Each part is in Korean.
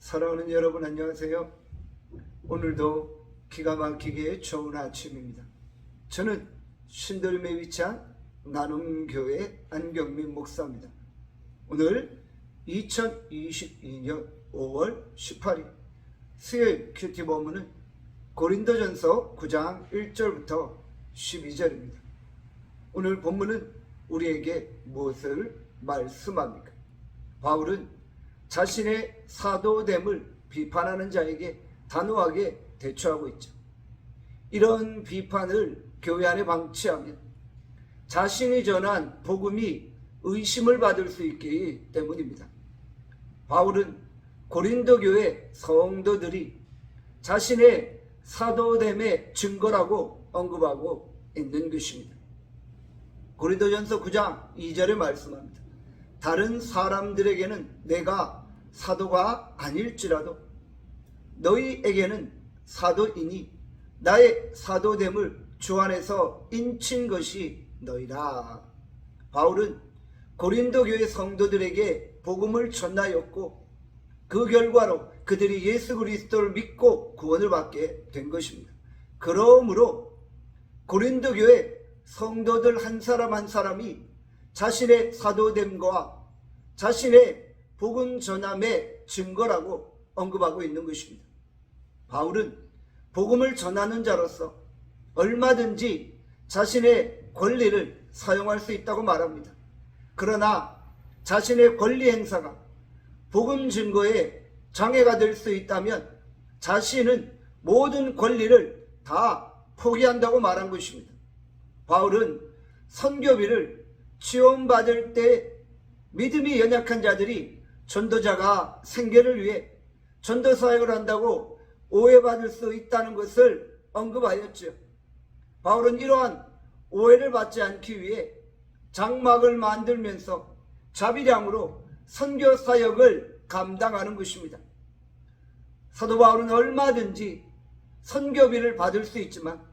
사랑하는 여러분 안녕하세요. 오늘도 기가 막히게 좋은 아침입니다. 저는 신도림에 위치한 나눔교회 안경민 목사입니다. 오늘 2022년 5월 18일 수요일 큐티 본문은 고린도전서 9장 1절부터 12절입니다. 오늘 본문은 우리에게 무엇을 말씀합니까? 바울은 자신의 사도됨을 비판하는 자에게 단호하게 대처하고 있죠. 이런 비판을 교회 안에 방치하면 자신이 전한 복음이 의심을 받을 수 있기 때문입니다. 바울은 고린도 교회 성도들이 자신의 사도됨의 증거라고 언급하고 있는 것입니다. 고린도전서 9장 2절에 말씀합니다. 다른 사람들에게는 내가 사도가 아닐지라도 너희에게는 사도이니 나의 사도됨을 주 안에서 인친 것이 너희라. 바울은 고린도 교회 성도들에게 복음을 전하였고 그 결과로 그들이 예수 그리스도를 믿고 구원을 받게 된 것입니다. 그러므로 고린도 교회 성도들 한 사람 한 사람이 자신의 사도됨과 자신의 복음 전함의 증거라고 언급하고 있는 것입니다. 바울은 복음을 전하는 자로서 얼마든지 자신의 권리를 사용할 수 있다고 말합니다. 그러나 자신의 권리 행사가 복음 증거에 장애가 될 수 있다면 자신은 모든 권리를 다 포기한다고 말한 것입니다. 바울은 선교비를 지원받을 때 믿음이 연약한 자들이 전도자가 생계를 위해 전도사역을 한다고 오해받을 수 있다는 것을 언급하였죠. 바울은 이러한 오해를 받지 않기 위해 장막을 만들면서 자비량으로 선교사역을 감당하는 것입니다. 사도 바울은 얼마든지 선교비를 받을 수 있지만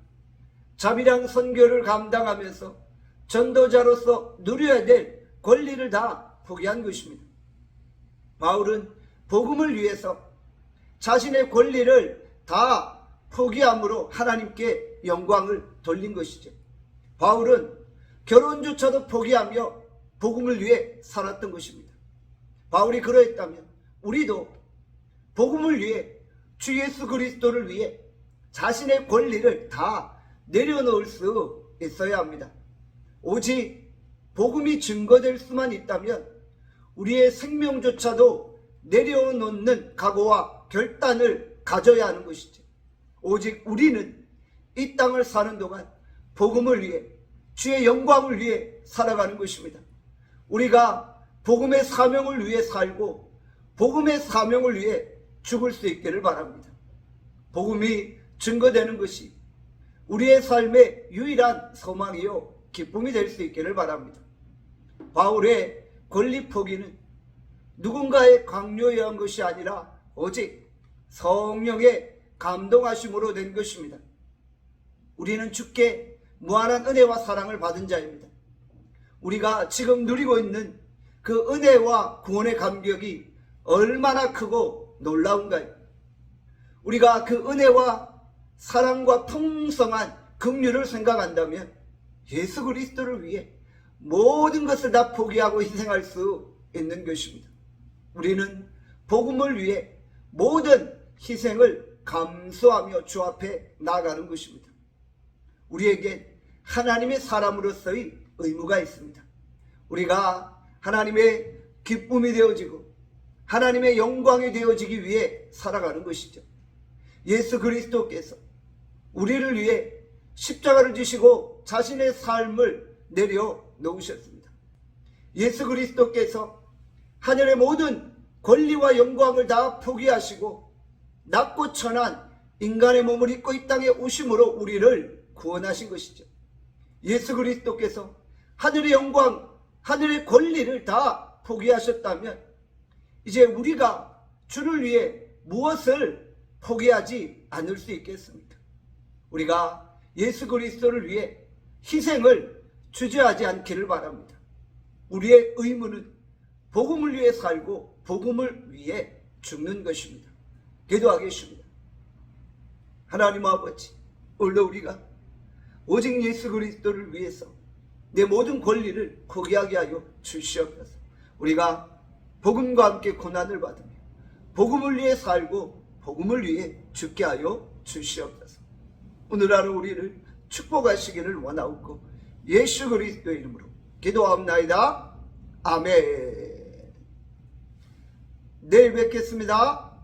자비량 선교를 감당하면서 전도자로서 누려야 될 권리를 다 포기한 것입니다. 바울은 복음을 위해서 자신의 권리를 다 포기함으로 하나님께 영광을 돌린 것이죠. 바울은 결혼조차도 포기하며 복음을 위해 살았던 것입니다. 바울이 그러했다면 우리도 복음을 위해 주 예수 그리스도를 위해 자신의 권리를 다 내려놓을 수 있어야 합니다. 오직 복음이 증거될 수만 있다면 우리의 생명조차도 내려놓는 각오와 결단을 가져야 하는 것이죠. 오직 우리는 이 땅을 사는 동안 복음을 위해 주의 영광을 위해 살아가는 것입니다. 우리가 복음의 사명을 위해 살고 복음의 사명을 위해 죽을 수 있기를 바랍니다. 복음이 증거되는 것이 우리의 삶의 유일한 소망이요 기쁨이 될 수 있기를 바랍니다. 바울의 권리 포기는 누군가의 강요에 의한 것이 아니라 오직 성령의 감동하심으로 된 것입니다. 우리는 주께 무한한 은혜와 사랑을 받은 자입니다. 우리가 지금 누리고 있는 그 은혜와 구원의 감격이 얼마나 크고 놀라운가요? 우리가 그 은혜와 사랑과 풍성한 긍휼을 생각한다면 예수 그리스도를 위해 모든 것을 다 포기하고 희생할 수 있는 것입니다. 우리는 복음을 위해 모든 희생을 감수하며 주 앞에 나아가는 것입니다. 우리에게 하나님의 사람으로서의 의무가 있습니다. 우리가 하나님의 기쁨이 되어지고 하나님의 영광이 되어지기 위해 살아가는 것이죠. 예수 그리스도께서 우리를 위해 십자가를 지시고 자신의 삶을 내려놓으셨습니다. 예수 그리스도께서 하늘의 모든 권리와 영광을 다 포기하시고 낮고 천한 인간의 몸을 입고 이 땅에 오심으로 우리를 구원하신 것이죠. 예수 그리스도께서 하늘의 영광, 하늘의 권리를 다 포기하셨다면 이제 우리가 주를 위해 무엇을 포기하지 않을 수 있겠습니까? 우리가 예수 그리스도를 위해 희생을 주저하지 않기를 바랍니다. 우리의 의무는 복음을 위해 살고 복음을 위해 죽는 것입니다. 기도하겠습니다. 하나님 아버지, 오늘도 우리가 오직 예수 그리스도를 위해서 내 모든 권리를 포기하게 하여 주시옵소서. 우리가 복음과 함께 고난을 받으며 복음을 위해 살고 복음을 위해 죽게 하여 주시옵소서. 오늘 하루 우리를 축복하시기를 원하옵고 예수 그리스도의 이름으로 기도하옵나이다. 아멘. 내일 뵙겠습니다.